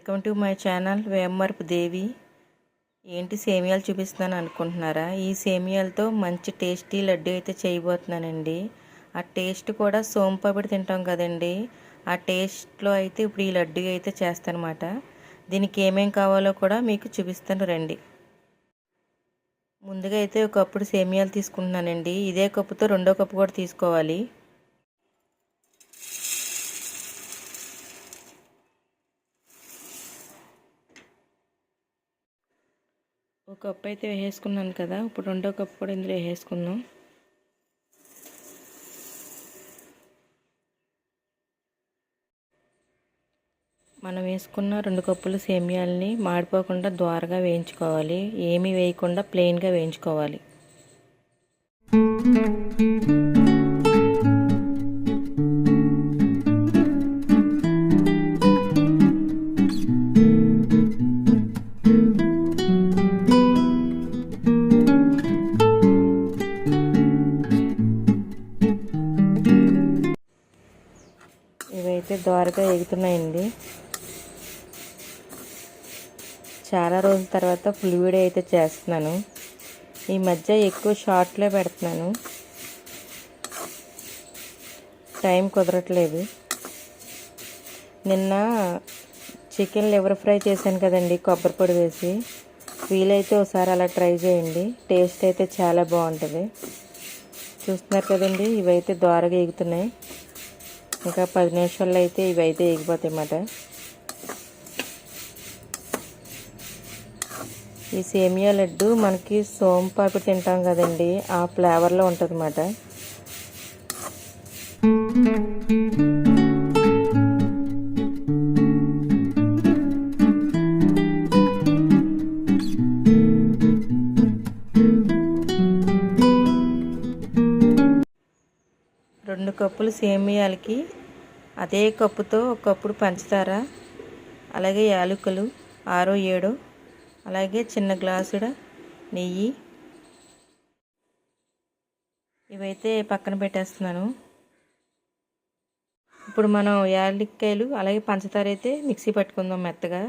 Welcome to my channel Vemavarapu Devi. ఏంటి సేమియాలు చూపిస్తున్నాను అనుకుంటున్నారా? ఈ సేమియాలతో మంచి టేస్టీ లడ్డు అయితే చేయబోతున్నానండి. ఆ టేస్ట్ కూడా సోంపాపిడి తింటాం కదండి, ఆ టేస్ట్లో అయితే ఇప్పుడు ఈ లడ్డు అయితే చేస్తానమాట. దీనికి ఏమేం కావాలో కూడా మీకు చూపిస్తాను రండి. ముందుగా అయితే ఒక కప్పుడు సేమియాలు తీసుకుంటున్నానండి. ఇదే కప్పుతో రెండో కప్పు కూడా తీసుకోవాలి. ఒక కప్పు అయితే వేసేసుకున్నాను కదా, ఇప్పుడు రెండో కప్పు కూడా ఇందులో వేసేసుకుందాం. మనం వేసుకున్న 2 కప్పులు సేమియాలని మాడిపోకుండా ద్వారగా వేయించుకోవాలి. ఏమీ వేయకుండా ప్లెయిన్గా వేయించుకోవాలి. ఇవైతే ద్వారగా ఎగుతున్నాయండి. చాలా రోజుల తర్వాత ఫుల్ వీడియో అయితే చేస్తున్నాను. ఈ మధ్య ఎక్కువ షార్ట్లే పెడుతున్నాను, టైం కుదరట్లేదు. నిన్న చికెన్ లివర్ ఫ్రై చేశాను కదండి కొబ్బరి పొడి వేసి. వీలైతే ఒకసారి అలా ట్రై చేయండి, టేస్ట్ అయితే చాలా బాగుంటుంది. చూస్తున్నారు కదండి, ఇవైతే ద్వారగా ఎగుతున్నాయి. ఇంకా 10 నిమిషాల్లో అయితే ఇవైతే ఎగిపోతాయి అన్నమాట. ఈ సేమియా లడ్డు మనకి సోంపాపిడి తింటాం కదండి, ఆ ఫ్లేవర్లో ఉంటుంది అన్నమాట. రెండు కప్పులు సేమియాలకి అదే కప్పుతో ఒక కప్పుడు పంచదార, అలాగే యాలకులు 6-7, అలాగే చిన్న గ్లాసుడ నెయ్యి, ఇవైతే పక్కన పెట్టేస్తున్నాను. ఇప్పుడు మనం యాలక్కాయలు అలాగే పంచదార అయితే మిక్సీ పట్టుకుందాం మెత్తగా.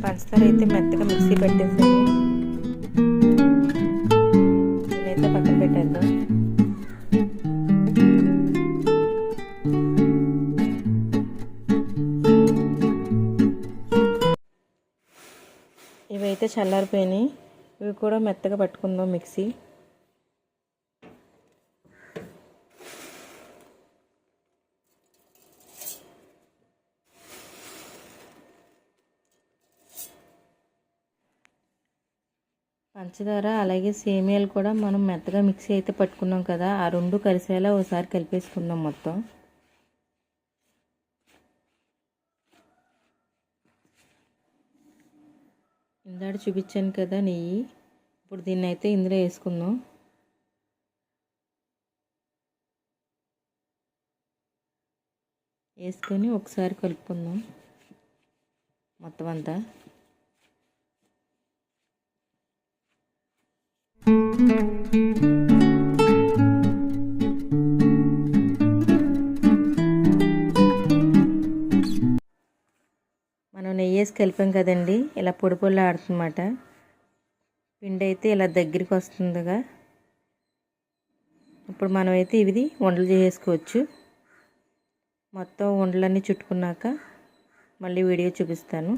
పంచదార అయితే మెత్తగా మిక్సీ పెట్టేసాను. నేనైతే పక్కన పెట్టేద్దాం. ఇవైతే చల్లారిపోయినాయి, ఇవి కూడా మెత్తగా పట్టుకుందాం మిక్సీ. పంచదార అలాగే సేమియాలు కూడా మనం మెత్తగా మిక్సీ అయితే పట్టుకున్నాం కదా, ఆ రెండు కలిసేలా ఒకసారి కలిపేసుకుందాం మొత్తం. ఇందాక చూపించాను కదా నెయ్యి, ఇప్పుడు దీన్ని అయితే ఇందులో వేసుకుందాం. వేసుకొని ఒకసారి కలుపుకుందాం మొత్తం అంతా. మనం నెయ్యి వేసి కలిపాం కదండి, ఇలా పొడి పొడిలా ఆడుతుందన్నమాట. పిండి అయితే ఇలా దగ్గరికి వస్తుందిగా. ఇప్పుడు మనమైతే ఇవి ఉండలు చేసుకోవచ్చు. మొత్తం ఉండలన్నీ చుట్టుకున్నాక మళ్ళీ వీడియో చూపిస్తాను.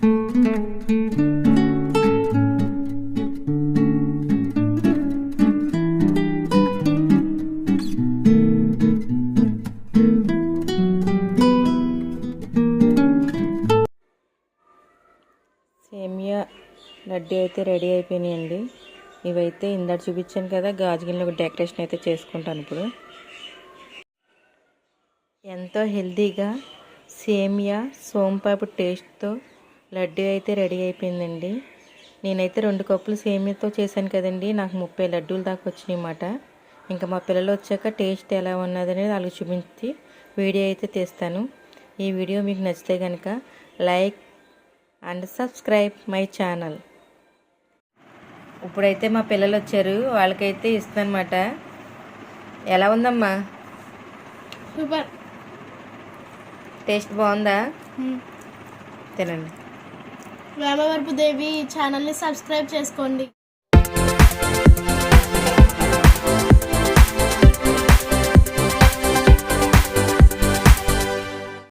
సేమియా లడ్డు అయితే రెడీ అయిపోయినాయండి. ఇవైతే ఇందాక చూపించాను కదా, గాజు గిన్నెలో డెకరేషన్ అయితే చేసుకుంటాను. ఇప్పుడు ఎంతో హెల్తీగా సేమియా సోంపాపిడి టేస్ట్తో లడ్డు అయితే రెడీ అయిపోయిందండి. నేనైతే 2 కప్పులు సేమియాతో చేశాను కదండి, నాకు 30 లడ్డూలు దాకా వచ్చినాయి అన్నమాట. ఇంకా మా పిల్లలు వచ్చాక టేస్ట్ ఎలా ఉన్నది అనేది వాళ్ళకి చూపించి వీడియో అయితే తీస్తాను. ఈ వీడియో మీకు నచ్చితే కనుక like and subscribe my channel. ఇప్పుడైతే మా పిల్లలు వచ్చారు, వాళ్ళకైతే ఇస్తానమాట. ఎలా ఉందమ్మా? సూపర్. టేస్ట్ బాగుందా? తినండి. వేమవరపు దేవి ఛానల్ని సబ్స్క్రైబ్ చేసుకోండి.